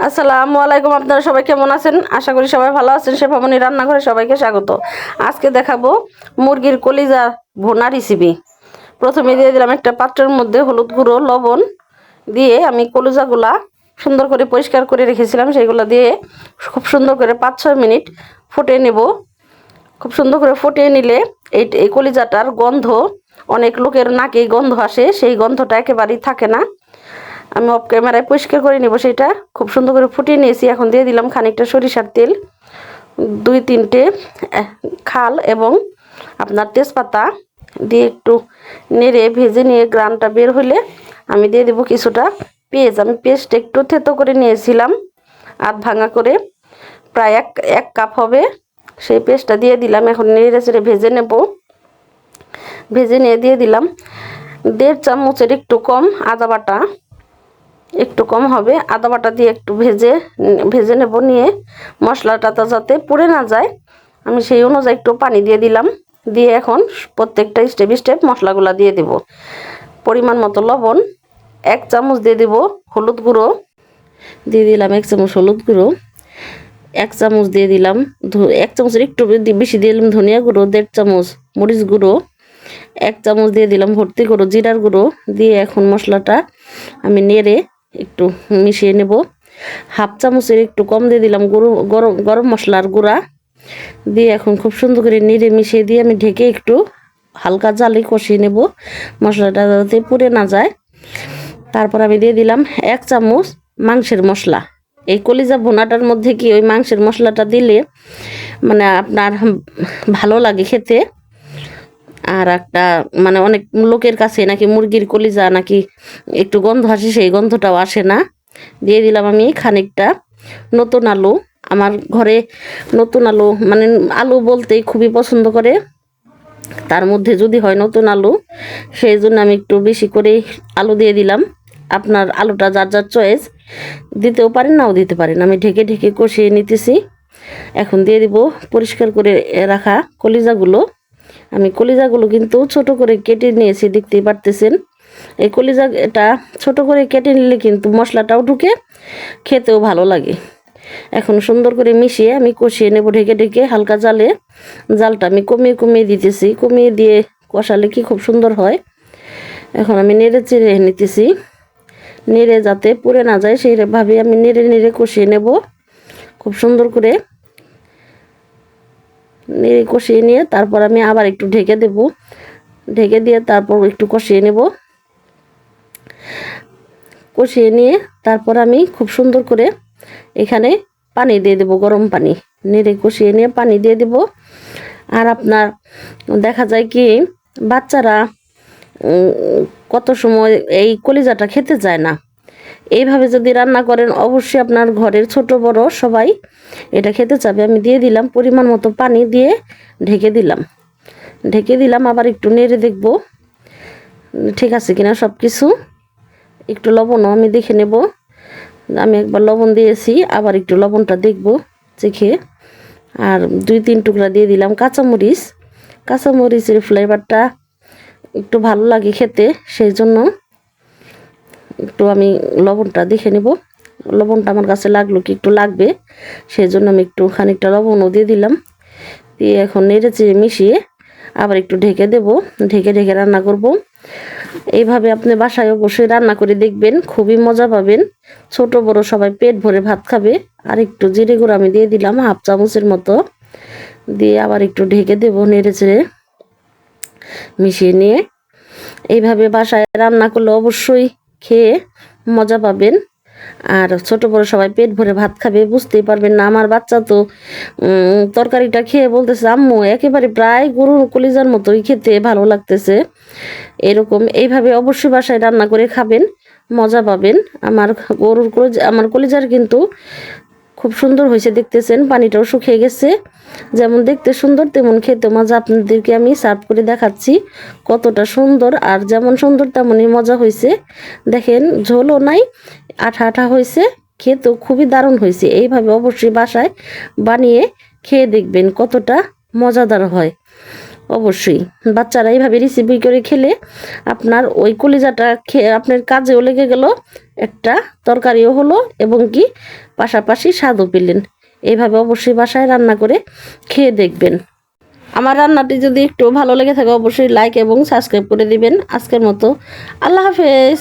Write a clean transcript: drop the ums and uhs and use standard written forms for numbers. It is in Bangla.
আসসালামু আলাইকুম। আপনারা সবাই কেমন আছেন? আশা করি সবাই ভালো আছেন। শেফামনি রান্নাঘরে সবাইকে স্বাগত। আজকে দেখাবো মুরগির কলিজা ভুনা রেসিপি। প্রথমে দিয়ে দিলাম একটা পাত্রের মধ্যে হলুদ গুঁড়ো, লবণ দিয়ে আমি কলিজাগুলা সুন্দর করে পরিষ্কার করে রেখেছিলাম, সেইগুলো দিয়ে খুব সুন্দর করে 5-6 মিনিট ফুটিয়ে নেব। খুব সুন্দর করে ফুটিয়ে নিলে এই কলিজাটার গন্ধ, অনেক লোকের নাকে গন্ধ আসে, সেই গন্ধটা একেবারেই থাকে না। আমি অফ ক্যামেরায় পরিষ্কার করে নেব। সেটা খুব সুন্দর করে ফুটিয়ে নিয়েছি। এখন দিয়ে দিলাম খানিকটা সরিষার তেল, 2-3টে খাল এবং আপনার তেজপাতা দিয়ে একটু নেড়ে ভেজে নিয়ে গ্রানটা বের হলে আমি দিয়ে দেবো কিছুটা পেঁয়াজ। আমি পেঁয়াজটা একটু থেতো করে নিয়েছিলাম, আধ ভাঙা করে, প্রায় এক কাপ হবে। সেই পেঁয়াজটা দিয়ে দিলাম। এখন নেড়ে চেড়ে ভেজে নেব। ভেজে নিয়ে দিয়ে দিলাম 1.5 চামচের একটু কম আদা বাটা, একটু কম হবে। আদা বাটা দিয়ে একটু ভেজে নেব। নিয়ে মশলাটা যাতে পুড়ে না যায় আমি সেই অনুযায়ী একটু পানি দিয়ে দিলাম। দিয়ে এখন প্রত্যেকটা স্টেপ স্টেপ মশলাগুলো দিয়ে দেব। পরিমাণ মতো লবণ, 1 চামচ দিয়ে দেব হলুদ গুঁড়ো, দিয়ে দিলাম 1 চামচ হলুদ গুঁড়ো, 1 চামচ দিয়ে দিলাম 1 চামচের একটু বেশি দিয়ে দিলাম ধনিয়া গুঁড়ো, 1.5 চামচ মরিচ গুঁড়ো, 1 চামচ দিয়ে দিলাম ভর্তি গুঁড়ো জিরার গুঁড়ো। দিয়ে এখন মশলাটা আমি নেড়ে একটু মিশিয়ে নেব। 1/2 চামচের একটু কম দিয়ে দিলাম গরম মশলার গুঁড়া। দিয়ে এখন খুব সুন্দর করে নেড়ে মিশিয়ে দিয়ে আমি ঢেকে একটু হালকা জালে কষিয়ে নেব, মশলাটা যাতে পুড়ে না যায়। তারপর আমি দিয়ে দিলাম 1 চামচ মাংসের মশলা। এই কলিজা ভুনাটার মধ্যে কি ওই মাংসের মশলাটা দিলে মানে আপনার ভালো লাগে খেতে। আর একটা মানে অনেক লোকের কাছে নাকি মুরগির কলিজা নাকি একটু গন্ধ আসে, সেই গন্ধটাও আসে না। দিয়ে দিলাম আমি খানিকটা নতুন আলু। আমার ঘরে নতুন আলু মানে আলু বলতেই খুবই পছন্দ করে, তার মধ্যে যদি হয় নতুন আলু, সেই জন্য আমি একটু বেশি করে আলু দিয়ে দিলাম। আপনার আলুটা যার যার চয়েস, দিতেও পারেন নাও দিতে পারেন। আমি ঢেকে ঢেকে কষিয়ে নিতেছি। এখন দিয়ে দিব পরিষ্কার করে রাখা কলিজাগুলো। আমি কলিজাগুলো কিন্তু ছোট করে কেটে নিয়েছি, দেখতেই পারতেছেন। এই কলিজাটা ছোট করে কেটে নিলে কিন্তু মশলাটাও ঢুকে, খেতেও ভালো লাগে। এখন সুন্দর করে মিশিয়ে আমি কষিয়ে নেব ঢেকে ঢেকে হালকা জালে। জালটা আমি কমিয়ে কমিয়ে দিতেছি, কমিয়ে দিয়ে কষালে কি খুব সুন্দর হয়। এখন আমি নেড়ে চেড়ে নিতেছি, নেড়ে যাতে পুড়ে না যায় সেইভাবে আমি নেড়ে নেড়ে কষিয়ে নেব। খুব সুন্দর করে নেড়ে কষিয়ে নিয়ে তারপর আমি আবার একটু ঢেকে দেব। ঢেকে দিয়ে তারপর একটু কষিয়ে নেব। কষিয়ে নিয়ে তারপর আমি খুব সুন্দর করে এখানে পানি দিয়ে দেব, গরম পানি। নেড়ে কষিয়ে নিয়ে পানি দিয়ে দেব। আর আপনার দেখা যায় কি বাচ্চারা কত সময় এই কলিজাটা খেতে চায় না। এইভাবে যদি রান্না করেন অবশ্যই আপনার ঘরের ছোট বড় সবাই এটা খেতে চাবে। আমি দিয়ে দিলাম পরিমাণ মতো পানি, দিয়ে ঢেকে দিলাম। আবার একটু নেড়ে দেখব ঠিক আছে কিনা সব কিছু। একটু লবণও আমি দেখে নেব। আমি একবার লবণ দিয়েছি, আবার একটু লবণটা দেখব চেখে। আর 2-3 টুকরা দিয়ে দিলাম কাঁচামরিচ। কাঁচামরিচের ফ্লেভারটা একটু ভালো লাগে খেতে, সেই জন্য একটু আমি লবণটা দেখে নেব। লবণটা আমার কাছে লাগলো কি একটু লাগবে, সেই জন্য আমি একটু খানিকটা লবণও দিয়ে দিলাম। দিয়ে এখন নেড়ে চেড়ে মিশিয়ে আবার একটু ঢেকে দেব। ঢেকে ঢেকে রান্না করব। এইভাবে আপনি বাসায় অবশ্যই রান্না করে দেখবেন, খুবই মজা পাবেন। ছোট বড় সবাই পেট ভরে ভাত খাবে। আর একটু জিরে গুঁড়ো আমি দিয়ে দিলাম 1/2 চামচের মতো, দিয়ে আবার একটু ঢেকে দেব নেড়ে চেড়ে মিশিয়ে নিয়ে। এইভাবে বাসায় রান্না করলে অবশ্যই খেয়ে মজা পাবেন। আর ছোট বড় সবাই পেট ভরে ভাত খাবে, বুঝতেই পারবেন না। আমার বাচ্চা তো তরকারিটা খেয়ে বলতেছে আম্মু একেবারে প্রায় গরুর কলিজার মতোই খেতে ভালো লাগতেছে। এরকম এইভাবে অবশ্যই বাসায় রান্না করে খাবেন, মজা পাবেন। আমার কলিজার কিন্তু খুব সুন্দর হয়েছে, দেখতেছেন পানিটাও শুকিয়ে গেছে। যেমন দেখতে সুন্দর তেমন খেতে মজা। আপনাদেরকে আমি সার্ভ করে দেখাচ্ছি কতটা সুন্দর। আর যেমন সুন্দর তেমনই মজা হয়েছে। দেখেন ঝোলও নাই, আঠা আঠা হয়েছে, খেতেও খুবই দারুণ হয়েছে। এইভাবে অবশ্যই বাসায় বানিয়ে খেয়ে দেখবেন কতটা মজাদার হয়। অবশ্যই বাচ্চারা এইভাবে রেসিপি করে খেলে আপনার ওই কলিজাটা খেয়ে আপনার কাজেও লেগে গেল, একটা তরকারিও হলো এবং কি পাশাপাশি স্বাদও পেলেন। এইভাবে অবশ্যই বাসায় রান্না করে খেয়ে দেখবেন। আমার রান্নাটি যদি একটু ভালো লেগে থাকে অবশ্যই লাইক এবং সাবস্ক্রাইব করে দিবেন। আজকের মতো আল্লাহ হাফেজ।